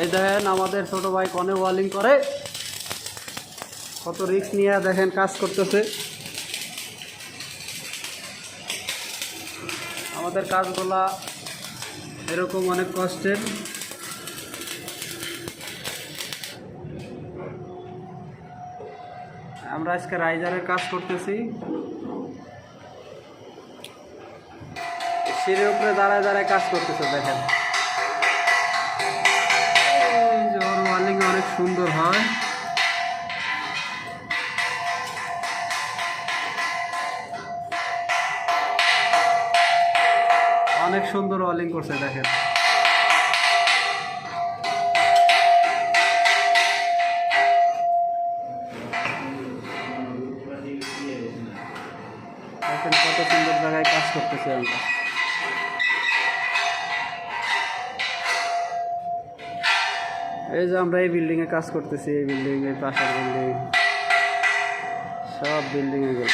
এই দেখেন আমাদের ছোট ভাই কনে ওয়ালিং করে, কত রিস্ক নিয়ে দেখেন কাজ করতেছে। আমাদের কাজগুলা এরকম অনেক কষ্টের। আমরা আজকে রাইজারের কাজ করতেছি। সিঁড়ির উপরে দাঁড়ায় দাঁড়ায় কাজ করতেছে দেখেন। ওর ওয়ালিং অনেক সুন্দর হয়। অনেক সুন্দর ওয়ালিং করছে দেখেন। দেখেন কত সুন্দর জায়গায় কাজ করতেছি আমরা। এই যে আমরা এই বিল্ডিং এ কাজ করতেছি, এই বিল্ডিং, এই পাশের বিল্ডিং, সব বিল্ডিং এ গেল।